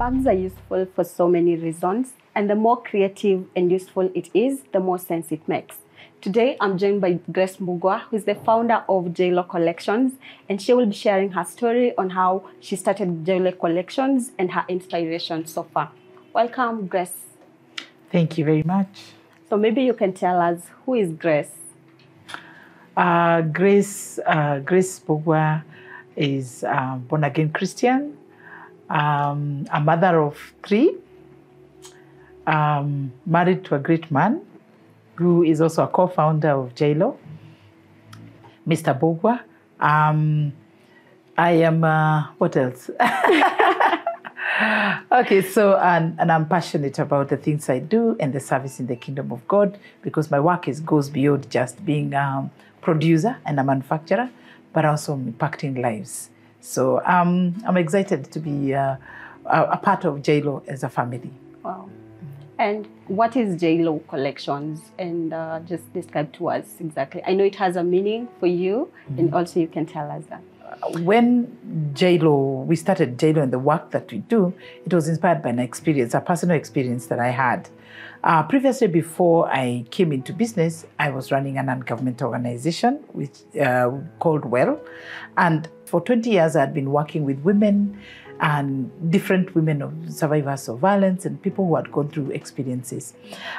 Bags are useful for so many reasons, and the more creative and useful it is, the more sense it makes. Today, I'm joined by Grace Mbugua, who is the founder of Jeilo Collections, and she will be sharing her story on how she started Jeilo Collections and her inspiration so far. Welcome, Grace. Thank you very much. So maybe you can tell us, who is Grace? Grace Mbugua is a born-again Christian, a mother of 3, married to a great man who is also a co-founder of Jeilo, Mr. Mbugua. I am, what else? Okay, so, and I'm passionate about the things I do and the service in the kingdom of God, because my work goes beyond just being a producer and a manufacturer, but also impacting lives. So I'm excited to be a part of Jeilo as a family. Wow. And what is Jeilo Collections? And just describe to us exactly. I know it has a meaning for you, and also you can tell us that. When we started Jeilo and the work that we do, it was inspired by an experience, a personal experience that I had. Previously, before I came into business, I was running an non-governmental organization which called WELL. And for 20 years, I had been working with women and different women of survivors of violence and people who had gone through experiences.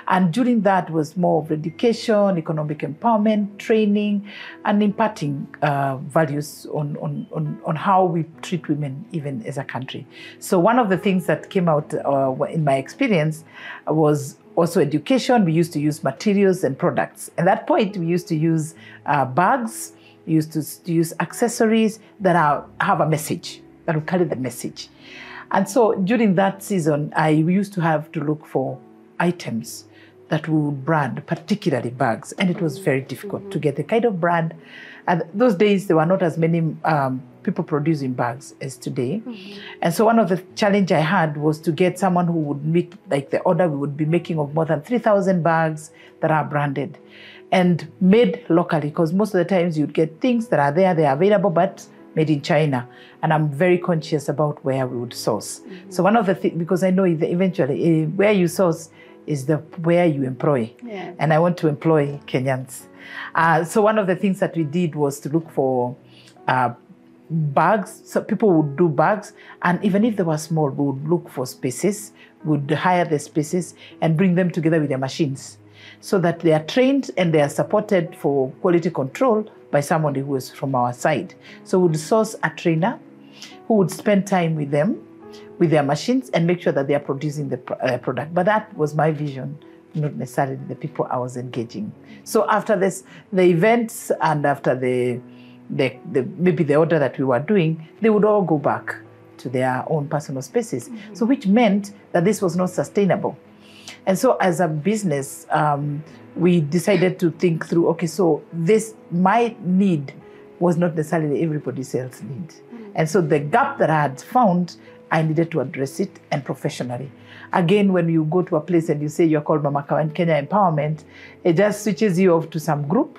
And during that was more of education, economic empowerment, training, and imparting values on how we treat women even as a country. So one of the things that came out in my experience was also education. We used to use materials and products. At that point, we used to use bags, we used to use accessories that have a message, that will carry the message. And so during that season, I used to have to look for items that would brand, particularly bags. And it was very difficult to get the kind of brand. And those days, there were not as many people producing bags as today. And so one of the challenge I had was to get someone who would make, like the order we would be making of more than 3,000 bags that are branded and made locally, because most of the times you'd get things that are there, they are available, but made in China. And I'm very conscious about where we would source. So one of the things, because I know eventually where you source is where you employ. Yeah. And I want to employ Kenyans. So one of the things that we did was to look for bags. So people would do bags. And even if they were small, we would look for spaces, would hire the spaces and bring them together with their machines, so that they are trained and they are supported for quality control by somebody who is from our side. So we would source a trainer who would spend time with them, with their machines, and make sure that they are producing the product. But that was my vision, not necessarily the people I was engaging. So after the events and after maybe the order that we were doing, they would all go back to their own personal spaces. So which meant that this was not sustainable. And so as a business, we decided to think through, okay, so my need was not necessarily everybody else's need. And so the gap that I had found, I needed to address it, and professionally. Again, when you go to a place and you say you're called Mama Kenya Empowerment, it just switches you off to some group,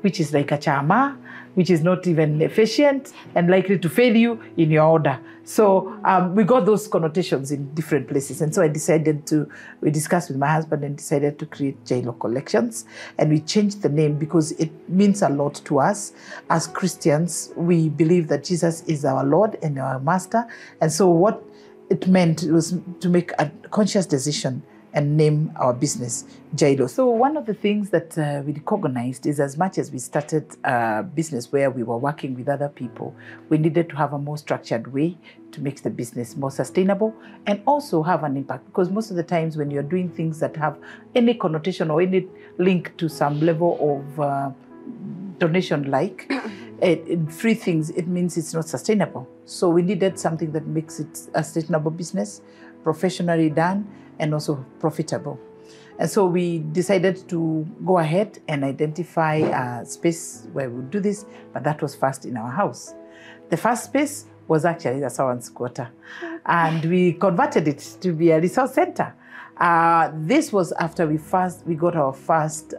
which is like a chama, which is not even efficient and likely to fail you in your order. So we got those connotations in different places. And so we discussed with my husband and decided to create Jeilo Collections. And we changed the name because it means a lot to us. As Christians, we believe that Jesus is our Lord and our Master. And so what it meant was to make a conscious decision and name our business Jeilo. So one of the things that we recognized is, as much as we started a business where we were working with other people, we needed to have a more structured way to make the business more sustainable and also have an impact. Because most of the times when you're doing things that have any connotation or any link to some level of donation free things, it means it's not sustainable. So we needed something that makes it a sustainable business, professionally done, and also profitable. And so we decided to go ahead and identify a space where we would do this, but that was first in our house. The first space was actually the servants' quarter, and we converted it to be a resource center. This was after we got our first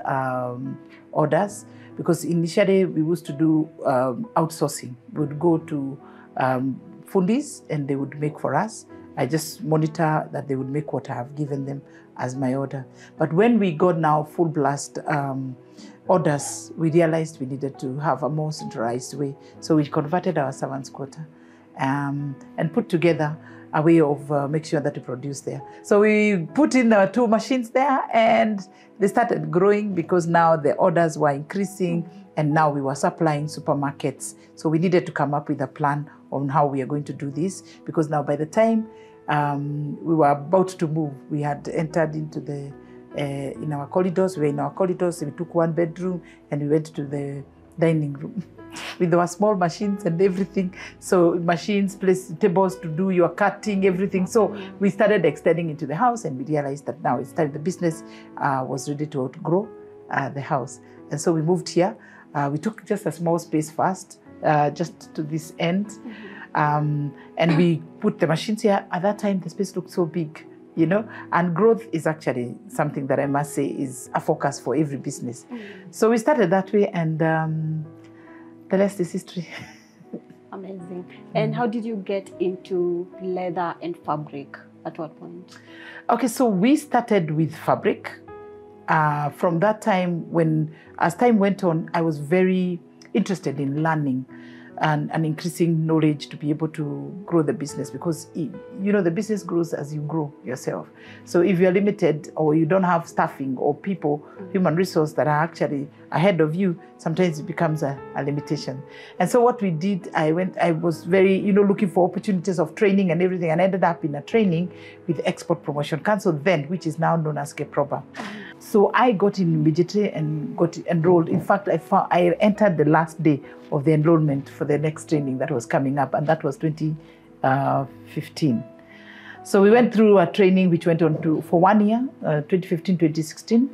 orders, because initially we used to do outsourcing. We would go to fundis and they would make for us, I just monitor that they would make what I have given them as my order. But when we got now full blast orders, we realized we needed to have a more centralized way. So we converted our servants' quarter and put together a way of make sure that we produce there. So we put in 2 machines there, and they started growing because now the orders were increasing, and now we were supplying supermarkets. So we needed to come up with a plan on how we are going to do this, because now by the time we were about to move, we had entered into the in our corridors. We were in our corridors. We took 1 bedroom and we went to the dining room with our small machines and everything. So machines, place tables to do your cutting, everything. So we started extending into the house, and we realized that now it's time the business was ready to outgrow the house. And so we moved here. We took just a small space first, just to this end. And we put the machines here. At that time, the space looked so big, you know, and growth is actually something that I must say is a focus for every business. So we started that way, and the rest is history. Amazing. And how did you get into leather and fabric? At what point? Okay, so we started with fabric. From that time, as time went on, I was very interested in learning and increasing knowledge to be able to grow the business, because you know the business grows as you grow yourself. So if you're limited or you don't have staffing or people, human resource that are actually ahead of you, sometimes it becomes a limitation. And so what we did, I was very, looking for opportunities of training and everything, and ended up in a training with Export Promotion Council then, which is now known as KEPROBA. So I got in immediately and got enrolled. In fact, I entered the last day of the enrollment for the next training that was coming up, and that was 2015. So we went through a training which went on for 1 year, 2015, 2016.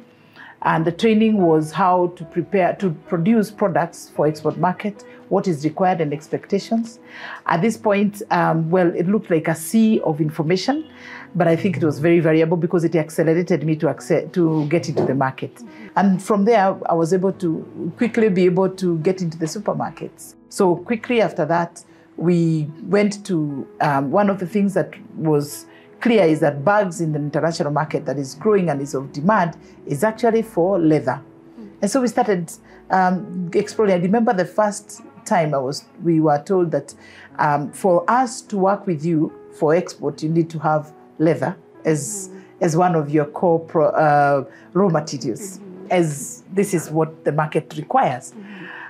And the training was how to prepare to produce products for export market, what is required and expectations. At this point, it looked like a sea of information, but I think it was very variable because it accelerated me to get into the market. And from there, I was able to quickly be able to get into the supermarkets. So quickly after that, we went to one of the things that was clear is that bags in the international market that is growing and is of demand is actually for leather. And so we started exploring. I remember the first time we were told that for us to work with you for export, you need to have leather as one of your core raw materials, as this is what the market requires.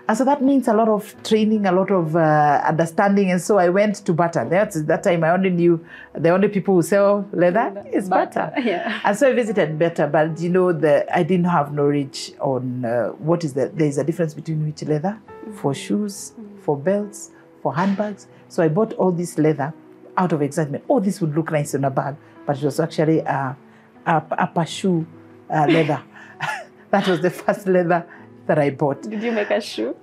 And so that means a lot of training, a lot of understanding. And so I went to Bata. That time I only knew the only people who sell leather is Bata. Yeah. And so I visited Bata, but I didn't have knowledge on there's a difference between which leather, for shoes, for belts, for handbags. So I bought all this leather out of excitement. Oh, this would look nice on a bag. But it was actually a shoe leather. That was the first leather that I bought. Did you make a shoe?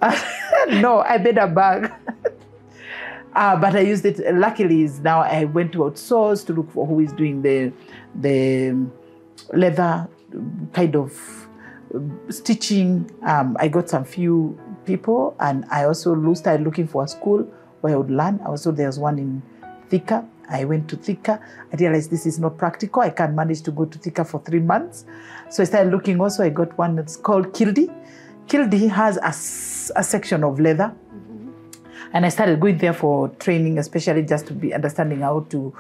No, I made a bag. But I used it. Luckily, now I went to outsource to look for who is doing the leather kind of stitching. I got some few people, and I also started looking for a school where I would learn. Also, there's one in Thika. I went to Thika. I realized this is not practical. I can't manage to go to Thika for 3 months. So I started looking also. I got one that's called Kildi. Kildi has a section of leather. And I started going there for training, especially just to be understanding how do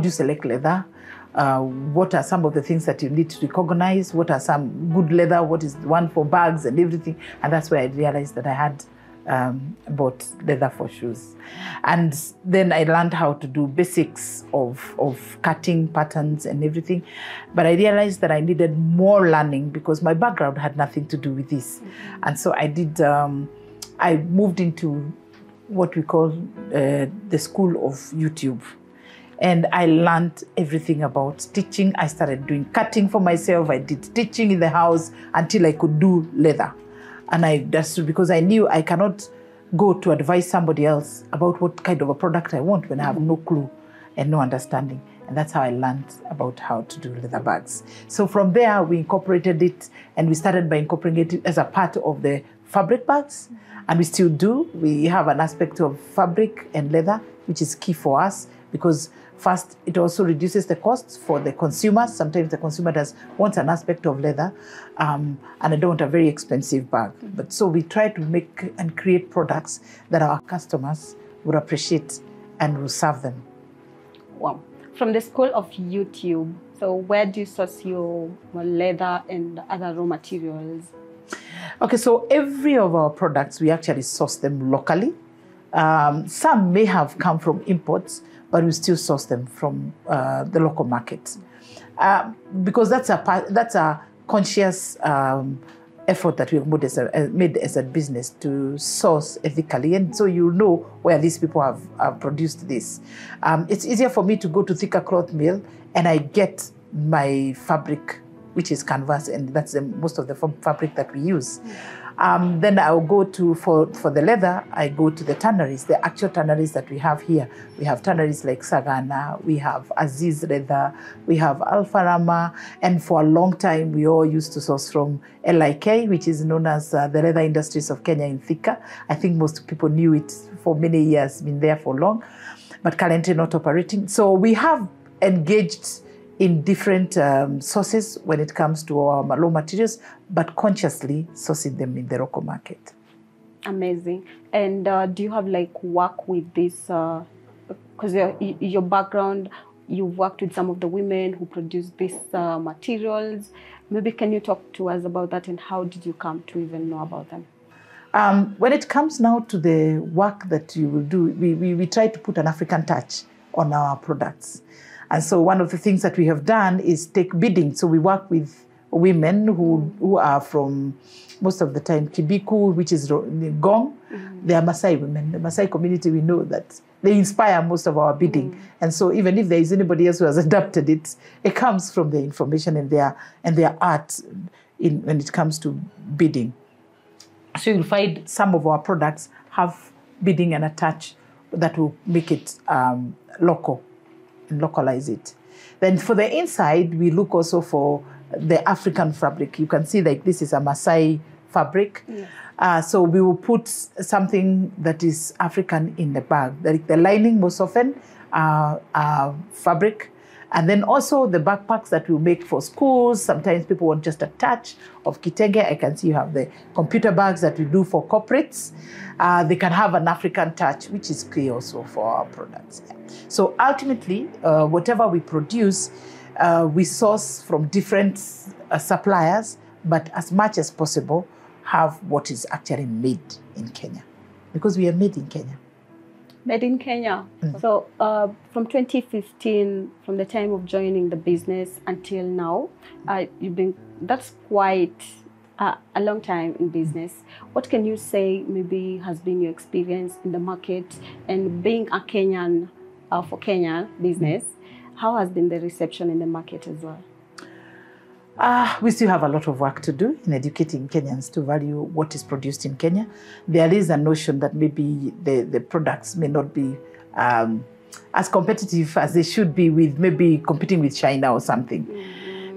you select leather? What are some of the things that you need to recognize? What are some good leather? What is the one for bags and everything? And that's where I realized that I had bought leather for shoes. And then I learned how to do basics of cutting patterns and everything. But I realized that I needed more learning because my background had nothing to do with this. And so I moved into what we call the school of YouTube. And I learned everything about stitching. I started doing cutting for myself. I did stitching in the house until I could do leather. And that's because I knew I cannot go to advise somebody else about what kind of a product I want when I have no clue and no understanding. And that's how I learned about how to do leather bags. So from there, we incorporated it, and we started by incorporating it as a part of the fabric bags. And we still do. We have an aspect of fabric and leather, which is key for us, because First, it also reduces the costs for the consumers. Sometimes the consumer wants an aspect of leather, and I don't want a very expensive bag. But so we try to make and create products that our customers would appreciate and will serve them. Wow. From the school of YouTube, so where do you source your leather and other raw materials? Okay, so every of our products, we actually source them locally. Some may have come from imports, but we still source them from the local market. Because that's a conscious effort that we've made as a business to source ethically. And so you know where these people have produced this. It's easier for me to go to thicker cloth mill and I get my fabric, which is canvas, and that's most of the fabric that we use. Then I'll go to, for the leather, I go to the tanneries, the actual tanneries that we have here. We have tanneries like Sagana, we have Aziz Leather, we have Alfarama, and for a long time we all used to source from LIK, which is known as the Leather Industries of Kenya in Thika. I think most people knew it for many years, been there for long, but currently not operating. So we have engaged in different sources when it comes to our raw materials, but consciously sourcing them in the local market. Amazing. And do you have like work with this, because your background, you worked with some of the women who produce these materials. Maybe can you talk to us about that and how did you come to even know about them? When it comes now to the work that you will do, we try to put an African touch on our products. And so one of the things that we have done is take bidding. So we work with women who are from, most of the time, Kibiku, which is Gong. They are Maasai women. The Maasai community, we know that they inspire most of our bidding. And so even if there is anybody else who has adapted it, it comes from their information and their art when it comes to bidding. So you'll find some of our products have bidding and a touch that will make it local. Localize it. Then for the inside, we look also for the African fabric. You can see like this is a Maasai fabric. Yes. So we will put something that is African in the bag. Like the lining most often fabric. And then also the backpacks that we make for schools. Sometimes people want just a touch of kitenge. I can see you have the computer bags that we do for corporates. They can have an African touch, which is key also for our products. So ultimately, whatever we produce, we source from different suppliers, but as much as possible, have what is actually made in Kenya. Because we are made in Kenya. Made in Kenya. So from 2015, from the time of joining the business until now, that's quite a long time in business. What can you say maybe has been your experience in the market and being a Kenyan for Kenya business? How has been the reception in the market as well? We still have a lot of work to do in educating Kenyans to value what is produced in Kenya. There is a notion that maybe the products may not be as competitive as they should be with maybe competing with China or something.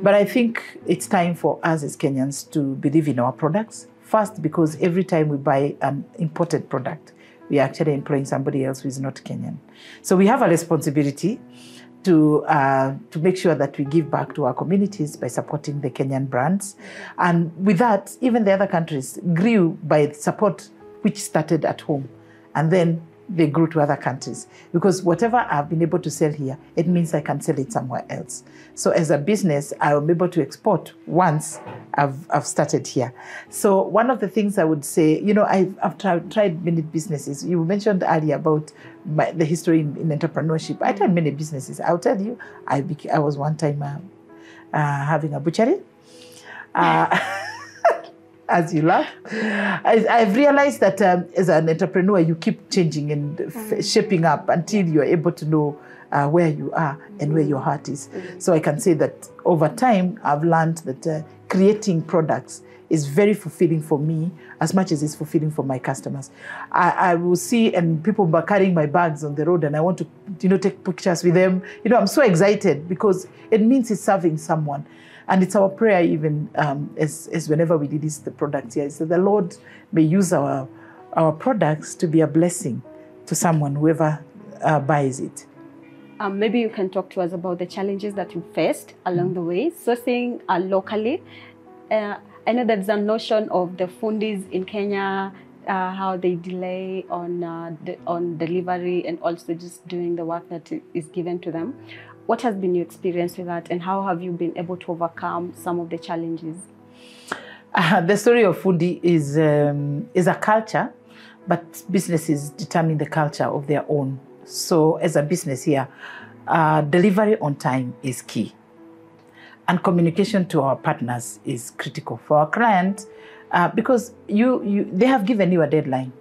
But I think it's time for us as Kenyans to believe in our products. First, because every time we buy an imported product, we are actually employing somebody else who is not Kenyan. So we have a responsibility to make sure that we give back to our communities by supporting the Kenyan brands. And with that, even the other countries grew by support which started at home. And then they grew to other countries. Because whatever I've been able to sell here, it means I can sell it somewhere else. So as a business, I'm able to export once I've started here. So one of the things I would say, you know, I've tried many businesses. You mentioned earlier about the history in entrepreneurship. I tried many businesses. I'll tell you, I was one time having a butchery. As you laugh, I've realized that as an entrepreneur, you keep changing and shaping up until you're able to know where you are and where your heart is. So I can say that over time, I've learned that creating products is very fulfilling for me as much as it's fulfilling for my customers. I will see and people are carrying my bags on the road and I want to, you know, take pictures with them. You know, I'm so excited because it means it's serving someone. And it's our prayer even as whenever we release the products here, so the Lord may use our products to be a blessing to someone, whoever buys it. Maybe you can talk to us about the challenges that you faced along the way, sourcing locally. I know there's a notion of the fundis in Kenya, how they delay on delivery and also just doing the work that is given to them. What has been your experience with that, and how have you been able to overcome some of the challenges? The story of foodie is a culture, but businesses determine the culture of their own. So as a business here, delivery on time is key. And communication to our partners is critical for our client, because they have given you a deadline.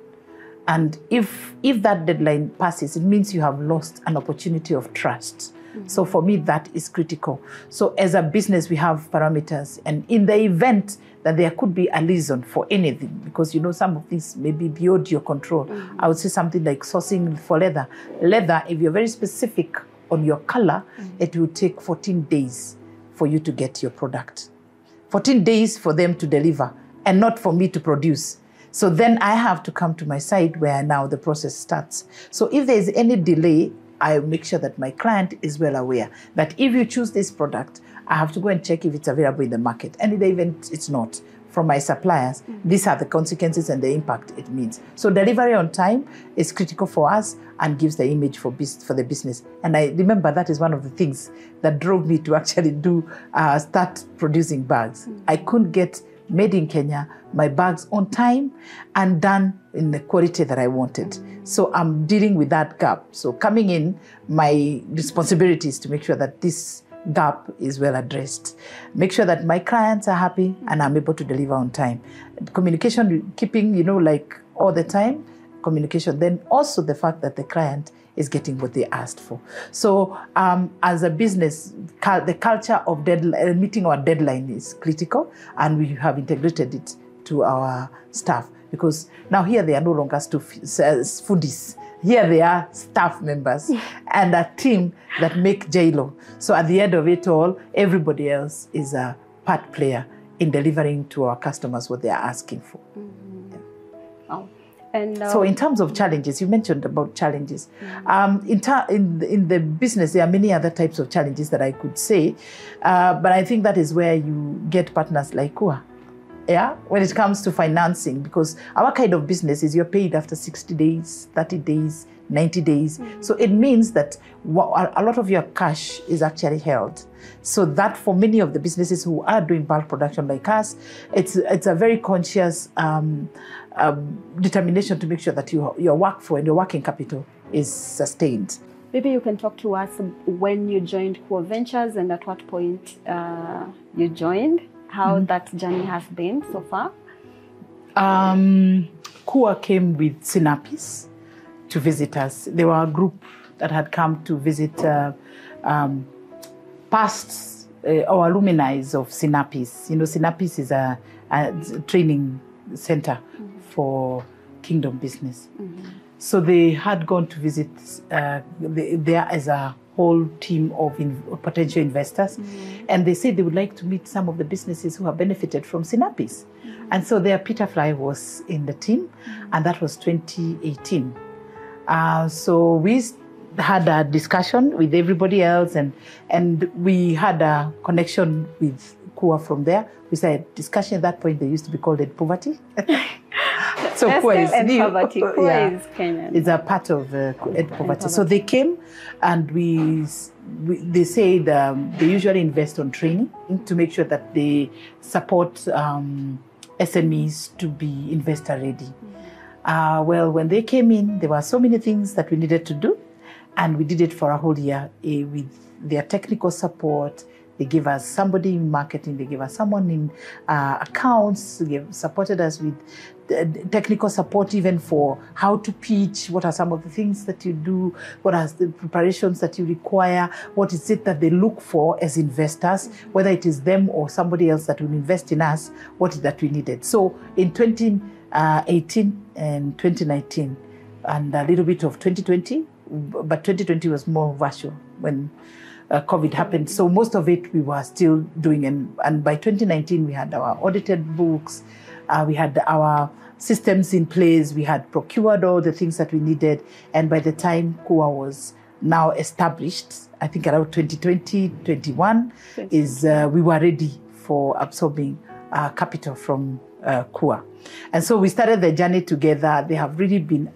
And if that deadline passes, it means you have lost an opportunity of trust. So for me, that is critical. So as a business, we have parameters. And in the event that there could be a reason for anything, because some of these may be beyond your control. I would say something like sourcing for leather. Leather, if you're very specific on your color, it will take 14 days for you to get your product. 14 days for them to deliver and not for me to produce. So then I have to come to my site where now the process starts. So if there is any delay, I make sure that my client is well aware that if you choose this product, I have to go and check if it's available in the market. And in the event it's not, from my suppliers, these are the consequences and the impact it means. So delivery on time is critical for us and gives the image for the business. And I remember that is one of the things that drove me to actually start producing bags. I couldn't get made in Kenya, my bags on time and done in the quality that I wanted. So I'm dealing with that gap. So coming in, my responsibility is to make sure that this gap is well addressed. Make sure that my clients are happy and I'm able to deliver on time. Communication, keeping, like all the time, communication. Then also the fact that the client is getting what they asked for. So as a business, the culture of meeting our deadline is critical, and we have integrated it to our staff, because now here they are no longer foodies. Here they are staff members and a team that make Jeilo. So at the end of it all, everybody else is a part player in delivering to our customers what they are asking for. Oh. And, so in terms of challenges, you mentioned about challenges. In the business, there are many other types of challenges that I could say, but I think that is where you get partners like Kua. Yeah, when it comes to financing, because our kind of business is you're paid after 60 days, 30 days, 90 days. So it means that a lot of your cash is actually held. So that for many of the businesses who are doing bulk production like us, it's a very conscious determination to make sure that your workflow and your working capital is sustained. Maybe you can talk to us when you joined Kua Ventures and at what point you joined, how that journey has been so far. Kua came with Sinapis to visit us. They were a group that had come to visit past our alumni of Sinapis. Sinapis is a training center for Kingdom Business. So they had gone to visit there as a whole team of potential investors. And they said they would like to meet some of the businesses who have benefited from Sinapis. And so their Peter Fly was in the team, and that was 2018. So we had a discussion with everybody else, and we had a connection with Kua from there. We started discussion at that point. They used to be called Ed Poverty. So Kua is new. Poverty. Kua is Kenyan. It's a part of Ed Poverty. So they came, and they say they usually invest on training to make sure that they support SMEs to be investor ready. Well, when they came in, there were so many things that we needed to do, and we did it for a whole year with their technical support. They gave us somebody in marketing, they gave us someone in accounts, they supported us with technical support even for how to pitch, what are some of the things that you do, what are the preparations that you require, what is it that they look for as investors, whether it is them or somebody else that will invest in us, what is that we needed. So in 2018 and 2019 and a little bit of 2020, but 2020 was more virtual when COVID happened. So most of it we were still doing. And by 2019, we had our audited books, we had our systems in place, we had procured all the things that we needed. And by the time Kua was now established, I think around 2020, 21, is we were ready for absorbing capital from KUA. And so we started the journey together. They have really been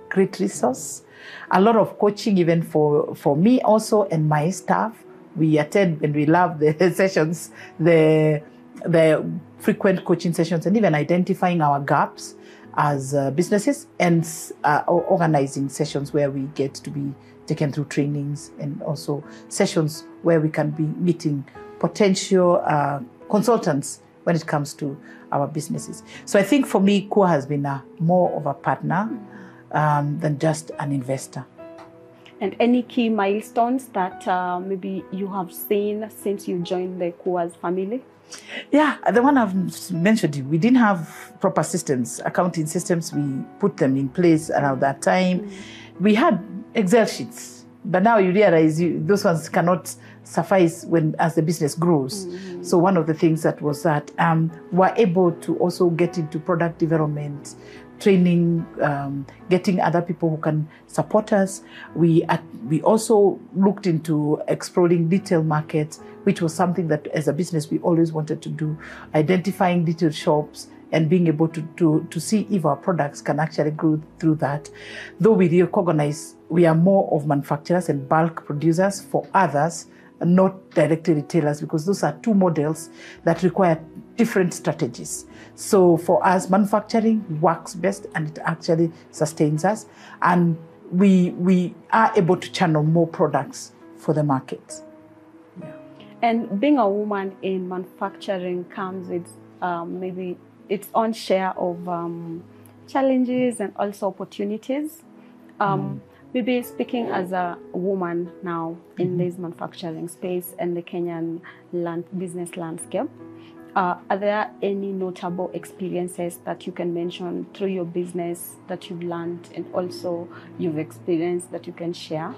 great resource. A lot of coaching even for me also and my staff. We attend and we love the sessions, the frequent coaching sessions, and even identifying our gaps as businesses, and organizing sessions where we get to be taken through trainings, and also sessions where we can be meeting potential consultants when it comes to our businesses. So I think for me, KUA has been more of a partner than just an investor. And any key milestones that maybe you have seen since you joined the KUA's family? Yeah, the one I've mentioned, we didn't have proper systems, accounting systems. We put them in place around that time. We had Excel sheets, but now you realize those ones cannot suffice as the business grows. So one of the things that was that we're able to also get into product development, training, getting other people who can support us. We also looked into exploring retail markets, which was something that as a business we always wanted to do, identifying retail shops and being able to see if our products can actually grow through that. Though we recognize we are more of manufacturers and bulk producers for others, not directly retailers, because those are two models that require different strategies. So for us, manufacturing works best and it actually sustains us. And we are able to channel more products for the market. Yeah. And being a woman in manufacturing comes with maybe its own share of challenges and also opportunities. Maybe speaking as a woman now in this manufacturing space and the Kenyan business landscape, are there any notable experiences that you can mention through your business that you've learned and also you've experienced that you can share?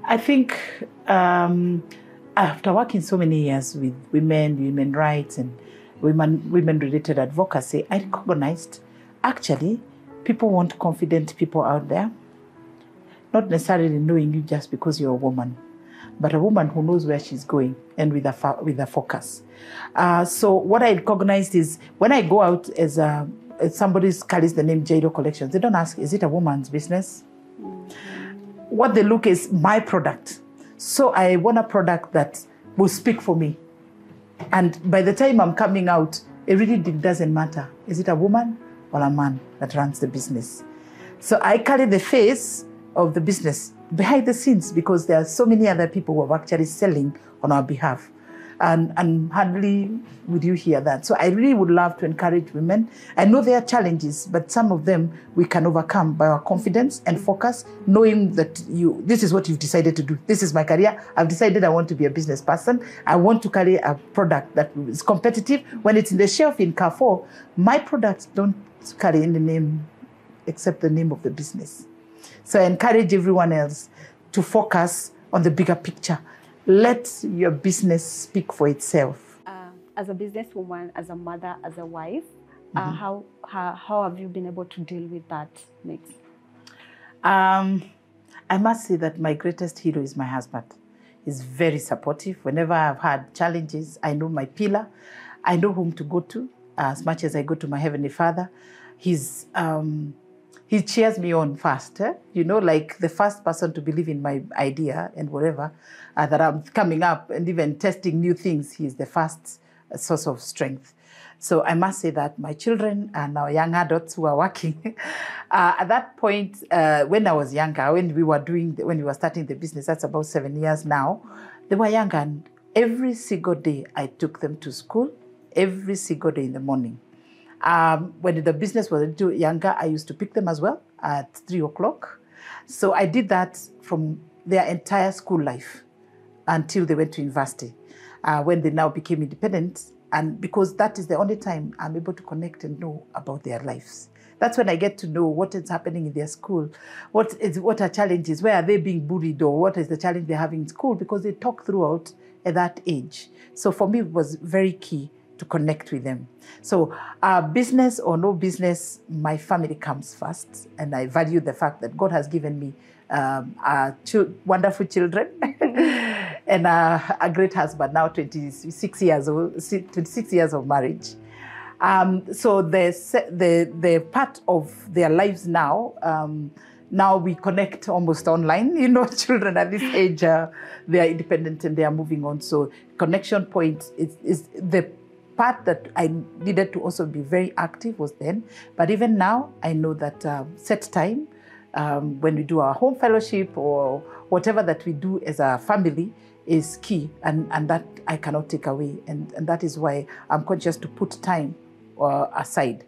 I think after working so many years with women rights and women-related advocacy, I recognized actually people want confident people out there. Not necessarily knowing you just because you're a woman, but a woman who knows where she's going and with a focus. So what I recognized is when I go out as somebody carries the name Jeilo Collections, they don't ask, is it a woman's business? What they look is my product. So I want a product that will speak for me. And by the time I'm coming out, it really doesn't matter. Is it a woman or a man that runs the business? So I carry the face of the business behind the scenes because there are so many other people who are actually selling on our behalf. And hardly would you hear that. So I really would love to encourage women. I know there are challenges, but some of them we can overcome by our confidence and focus, knowing that this is what you've decided to do. This is my career. I've decided I want to be a business person. I want to carry a product that is competitive. When it's in the shelf in Carrefour, my products don't carry any name except the name of the business. So I encourage everyone else to focus on the bigger picture. Let your business speak for itself. As a businesswoman, as a mother, as a wife, how have you been able to deal with that mix? I must say that my greatest hero is my husband. He's very supportive. Whenever I've had challenges, I know my pillar. I know whom to go to as much as I go to my Heavenly Father. He cheers me on first, like the first person to believe in my idea and whatever that I'm coming up and even testing new things. He's the first source of strength. So I must say that my children and our young adults who are working, at that point, when I was younger, when we were starting the business, that's about 7 years now, they were younger, and every single day I took them to school, every single day in the morning. When the business was a little younger, I used to pick them as well at 3 o'clock. So I did that from their entire school life until they went to university, when they now became independent. And because that is the only time I'm able to connect and know about their lives. That's when I get to know what is happening in their school, what are challenges, where are they being bullied, or what is the challenge they're having in school, because they talk throughout at that age. So for me, it was very key to connect with them. So business or no business, my family comes first. And I value the fact that God has given me wonderful children, and a great husband, now 26 years old, 26 years of marriage. So the part of their lives now, now we connect almost online. You know, children at this age, they are independent and they are moving on. So connection point is the part that I needed to also be very active was then. But even now, I know that set time, when we do our home fellowship or whatever that we do as a family is key, and that I cannot take away. And that is why I'm conscious to put time aside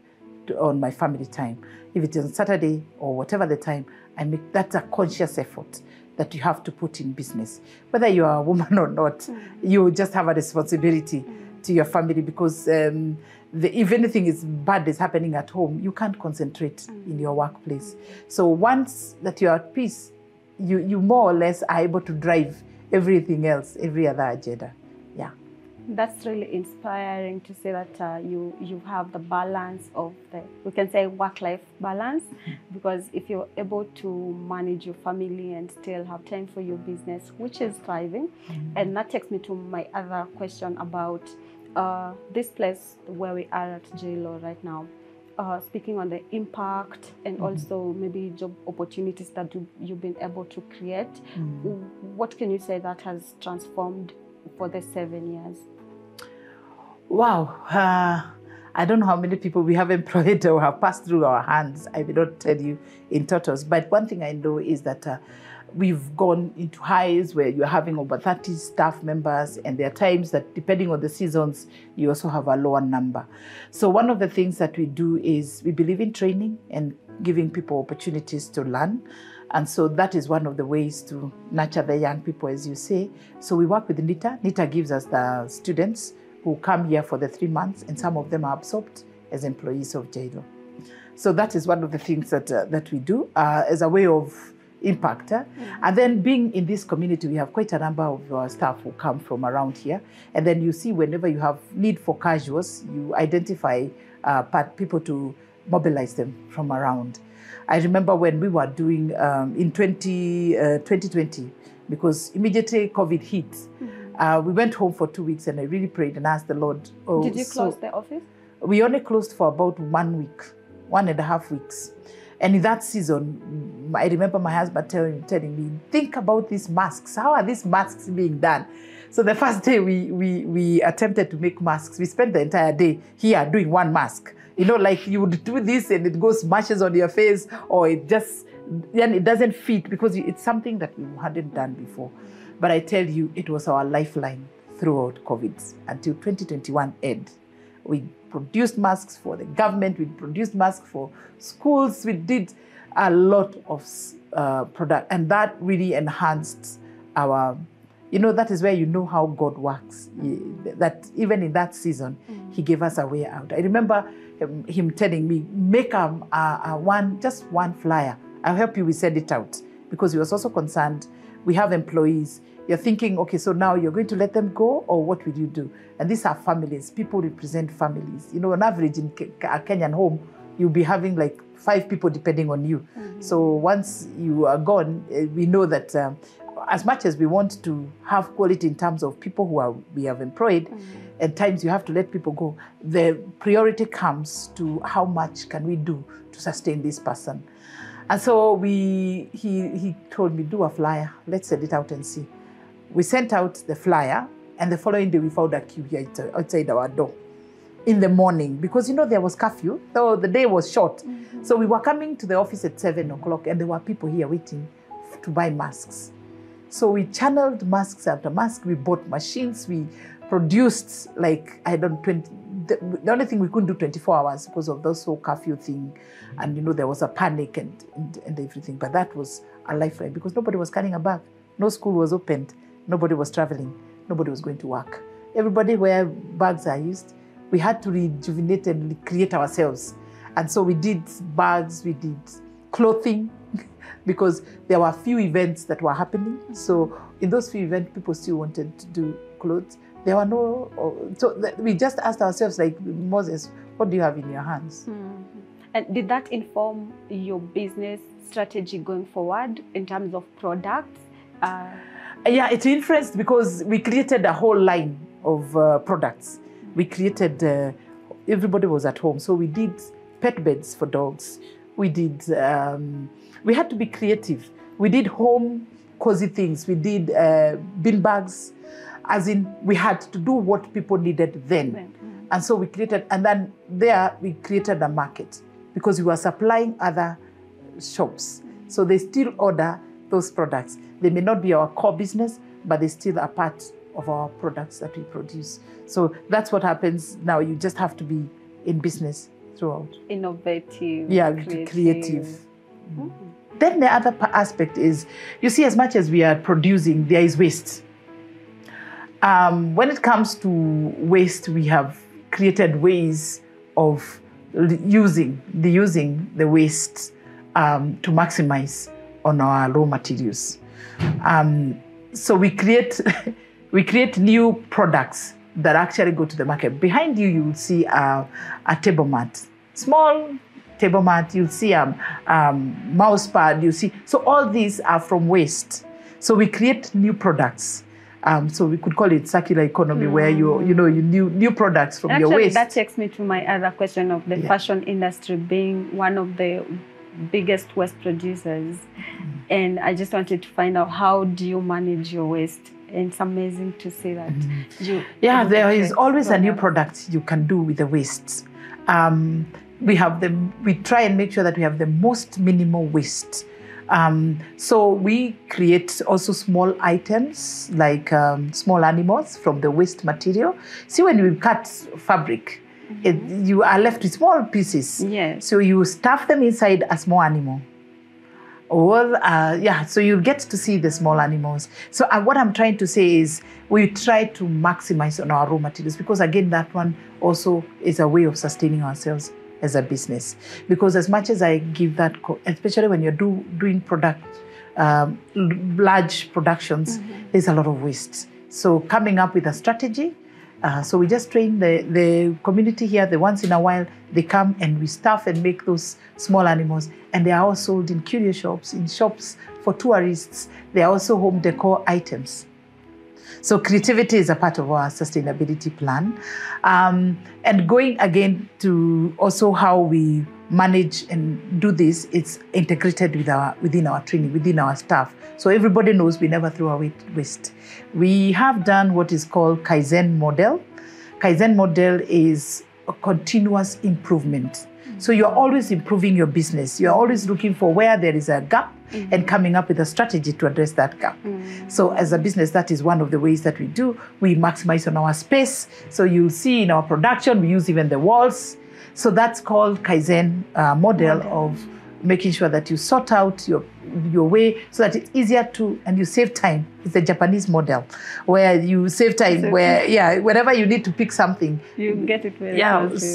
on my family time. If it is on Saturday or whatever the time, I make that's a conscious effort that you have to put in business. Whether you are a woman or not, you just have a responsibility to your family, because if anything is bad is happening at home, you can't concentrate in your workplace. So once that you're at peace, you more or less are able to drive everything else, every other agenda. Yeah. That's really inspiring to say that you have the balance of we can say work-life balance, because if you're able to manage your family and still have time for your business, which is thriving, and that takes me to my other question about this place where we are at Jeilo right now. Speaking on the impact and also maybe job opportunities that you've been able to create, what can you say that has transformed for the 7 years? Wow. I don't know how many people we have employed or have passed through our hands. I will not tell you in totals. But one thing I know is that we've gone into highs where you're having over 30 staff members, and there are times that depending on the seasons, you also have a lower number. So one of the things that we do is we believe in training and giving people opportunities to learn. And so that is one of the ways to nurture the young people, as you say. So we work with NITA. NITA gives us the students who come here for the 3 months, and some of them are absorbed as employees of Jeilo. So that is one of the things that we do as a way of impact. And then being in this community, we have quite a number of staff who come from around here. And then you see whenever you have need for casuals, you identify people to mobilize them from around. I remember when we were doing in 2020, because immediately COVID hit, we went home for 2 weeks, and I really prayed and asked the Lord. Oh, did you close the office? We only closed for about 1 week, 1.5 weeks. And in that season, I remember my husband telling me, think about these masks. How are these masks being done? So the first day we attempted to make masks. We spent the entire day here doing one mask. You know, like you would do this and it goes smashes on your face, or it just, then it doesn't fit because it's something that we hadn't done before. But I tell you, it was our lifeline throughout COVID until 2021 end. We produced masks for the government, we produced masks for schools, we did a lot of product, and that really enhanced our, you know, that is where you know how God works. That even in that season, He gave us a way out. I remember him telling me, make just one flyer. I'll help you, we send it out. Because he was also concerned, we have employees. You're thinking, okay, so now you're going to let them go, or what will you do? And these are families. People represent families. You know, on average in a Kenyan home, you'll be having like 5 people depending on you. So once you are gone, we know that as much as we want to have quality in terms of people we have employed, at times you have to let people go. The priority comes to how much can we do to sustain this person. And so he told me, do a flyer. Let's send it out and see. We sent out the flyer, and the following day we found a queue here outside our door in the morning, because, you know, there was curfew, so the day was short. So we were coming to the office at 7 o'clock, and there were people here waiting to buy masks. So we channeled masks after mask. We bought machines. We produced like, the only thing we couldn't do 24 hours because of those whole curfew thing. And, you know, there was a panic and everything. But that was a lifeline because nobody was carrying a bag. No school was opened. Nobody was traveling. Nobody was going to work. Everybody where bags are used, we had to rejuvenate and create ourselves. And so we did bags, we did clothing, because there were a few events that were happening. So in those few events, people still wanted to do clothes. There were no, so we just asked ourselves, like, Moses, what do you have in your hands? And did that inform your business strategy going forward in terms of products? Yeah, it influenced because we created a whole line of products. We created, everybody was at home. So we did pet beds for dogs. We did, we had to be creative. We did home cozy things. We did bin bags, as in we had to do what people needed then. And so we created, and then there we created a market because we were supplying other shops. So they still order those products. They may not be our core business, but they still are part of our products that we produce. So that's what happens now. You just have to be in business throughout. Innovative. Yeah, creative. Mm-hmm. Then the other aspect is, you see, as much as we are producing, there is waste. When it comes to waste, we have created ways of using the waste to maximize on our raw materials. So we create new products that actually go to the market. Behind you, you will see a table mat, small table mat. You'll see mouse pad. You see, so all these are from waste. So we create new products. So we could call it circular economy, where you new products from your waste. That takes me to my other question of the fashion industry being one of the biggest waste producers. And I just wanted to find out, how do you manage your waste? And it's amazing to see that. There is always a new product you can do with the waste. We try and make sure that we have the most minimal waste. So we create also small items like small animals from the waste material. See, when you cut fabric, you are left with small pieces. Yes. So you stuff them inside a small animal. So you get to see the small animals. So what I'm trying to say is we try to maximize on our raw materials, because again, that one also is a way of sustaining ourselves as a business. Because as much as I give that, especially when you're doing large productions, there's a lot of waste. So coming up with a strategy, so we just train the community here. The once in a while, they come and we stuff and make those small animals. And they are all sold in curio shops, in shops for tourists. They are also home decor items. So creativity is a part of our sustainability plan. And going again to also how we manage and do this, it's integrated within our training, within our staff. So everybody knows we never throw away waste. We have done what is called Kaizen model. Kaizen model is a continuous improvement. So you're always improving your business. You're always looking for where there is a gap and coming up with a strategy to address that gap. So as a business, that is one of the ways that we do. We maximize on our space. So you'll see in our production, we use even the walls. So that's called Kaizen model of making sure that you sort out your way so that it's easier to, and you save time. It's the Japanese model where you save time, whenever you need to pick something, you get it very fast.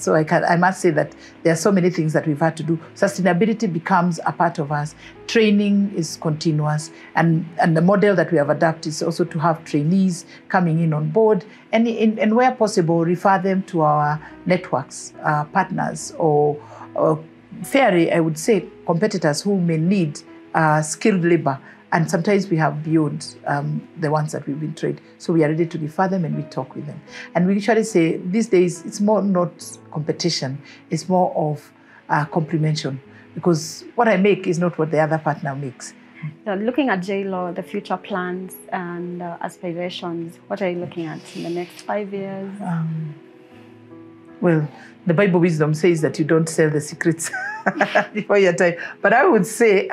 So I must say that there are so many things that we've had to do. Sustainability becomes a part of us. Training is continuous, and the model that we have adapted is also to have trainees coming in on board, and where possible, refer them to our networks, partners, or fairly, I would say, competitors who may need skilled labor. And sometimes we have beyond the ones that we've been trained. So we are ready to refer them and we talk with them. And we usually say these days, it's more not competition, it's more of complementation. Because what I make is not what the other partner makes. So looking at Jeilo, the future plans and aspirations, what are you looking at in the next 5 years? Well, the Bible wisdom says that you don't sell the secrets before your time. But I would say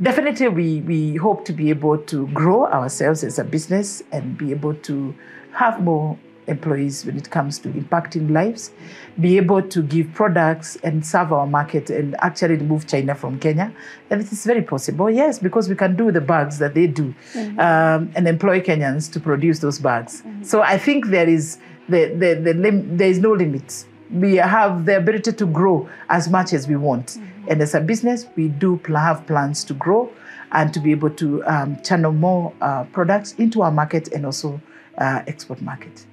definitely we hope to be able to grow ourselves as a business and be able to have more employees when it comes to impacting lives, be able to give products and serve our market and actually remove China from Kenya. And it is very possible, yes, because we can do the bags that they do and employ Kenyans to produce those bags. So I think there is there is no limit. We have the ability to grow as much as we want. And as a business, we do have plans to grow and to be able to channel more products into our market and also export market.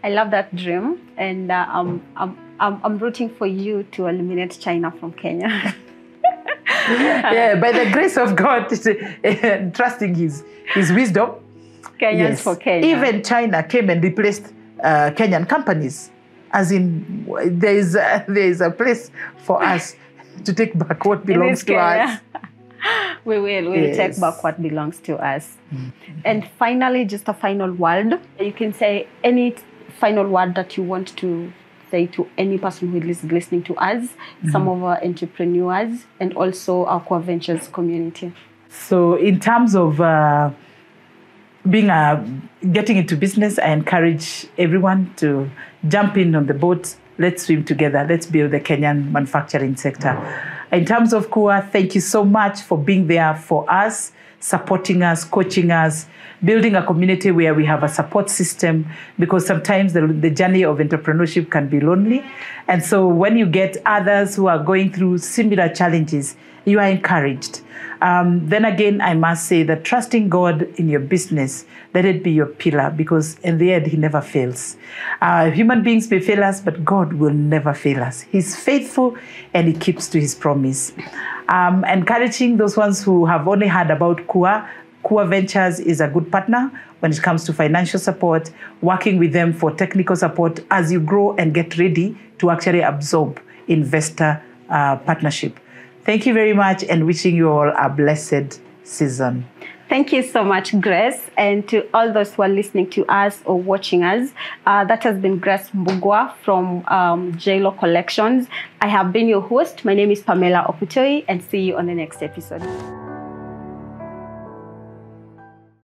I love that dream, and I'm rooting for you to eliminate China from Kenya. Yeah, by the grace of God, trusting his wisdom. Kenyans for Kenya. Even China came and replaced Kenyan companies. As in, there is a place for us to take back what belongs to us. We will take back what belongs to us. And finally, just a final word. You can say any final word that you want to say to any person who is listening to us, some of our entrepreneurs, and also our Core Ventures community. So in terms of getting into business, I encourage everyone to jump in on the boat. Let's swim together. Let's build the Kenyan manufacturing sector. In terms of KUA, thank you so much for being there for us, supporting us, coaching us, building a community where we have a support system, because sometimes the journey of entrepreneurship can be lonely. And so when you get others who are going through similar challenges, you are encouraged. Then again, I must say that trusting God in your business, let it be your pillar, because in the end, he never fails. Human beings may fail us, but God will never fail us. He's faithful and he keeps to his promise. Encouraging those ones who have only heard about KUA. Core Ventures is a good partner when it comes to financial support, working with them for technical support as you grow and get ready to actually absorb investor partnership. Thank you very much, and wishing you all a blessed season. Thank you so much, Grace. And to all those who are listening to us or watching us, that has been Grace Mbugua from Jeilo Collections. I have been your host. My name is Pamela Okutoi, and see you on the next episode.